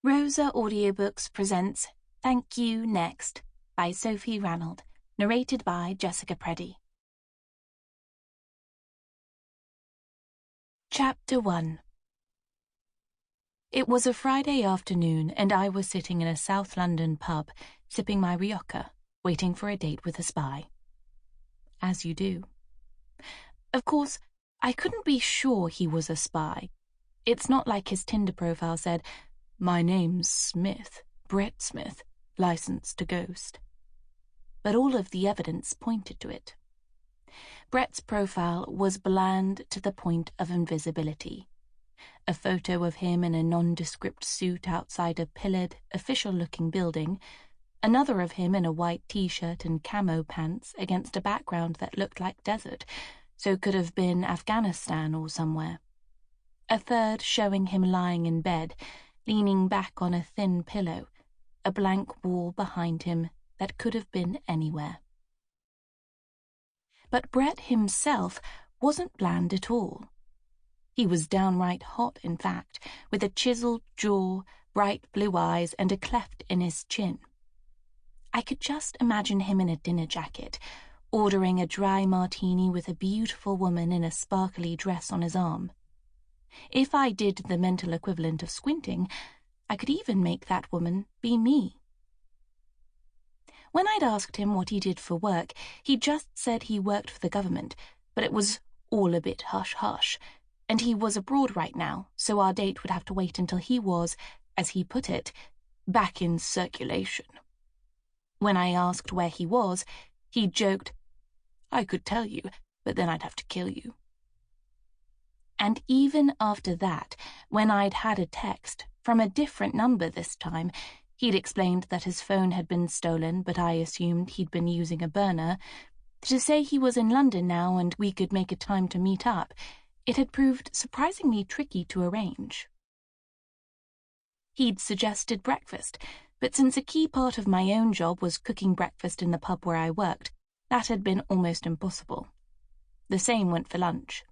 Rosa Audiobooks presents Thank You Next by Sophie Ranald, narrated by Jessica Preddy. Chapter 1. It was a Friday afternoon, and I was sitting in a South London pub, sipping my Rioja, waiting for a date with a spy. As you do. Of course, I couldn't be sure he was a spy. It's not like his Tinder profile said, "My name's Smith, Brett Smith, licensed to ghost." But all of the evidence pointed to it. Brett's profile was bland to the point of invisibility. A photo of him in a nondescript suit outside a pillared, official-looking building, another of him in a white t-shirt and camo pants against a background that looked like desert, so could have been Afghanistan or somewhere. A third showing him lying in bed, leaning back on a thin pillow, a blank wall behind him that could have been anywhere. But Brett himself wasn't bland at all. He was downright hot, in fact, with a chiseled jaw, bright blue eyes, and a cleft in his chin. I could just imagine him in a dinner jacket, ordering a dry martini with a beautiful woman in a sparkly dress on his arm. If I did the mental equivalent of squinting, I could even make that woman be me. When I'd asked him what he did for work, he just said he worked for the government, but it was all a bit hush-hush, and he was abroad right now, so our date would have to wait until he was, as he put it, back in circulation. When I asked where he was, he joked, "I could tell you, but then I'd have to kill you." And even after that, when I'd had a text, from a different number this time, he'd explained that his phone had been stolen, but I assumed he'd been using a burner, to say he was in London now and we could make a time to meet up, it had proved surprisingly tricky to arrange. He'd suggested breakfast, but since a key part of my own job was cooking breakfast in the pub where I worked, that had been almost impossible. The same went for lunch.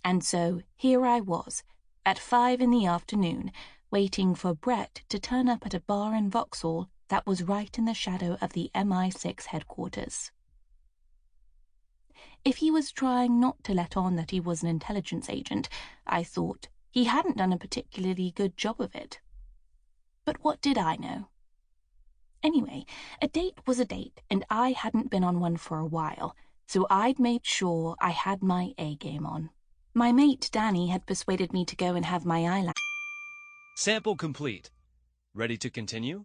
And so here I was, at 5 in the afternoon, waiting for Brett to turn up at a bar in Vauxhall that was right in the shadow of the MI6 headquarters. If he was trying not to let on that he was an intelligence agent, I thought, he hadn't done a particularly good job of it. But what did I know? Anyway, a date was a date, and I hadn't been on one for a while, so I'd made sure I had my A-game on. My mate Danny had persuaded me to go and have my eyelash. Sample complete. Ready to continue?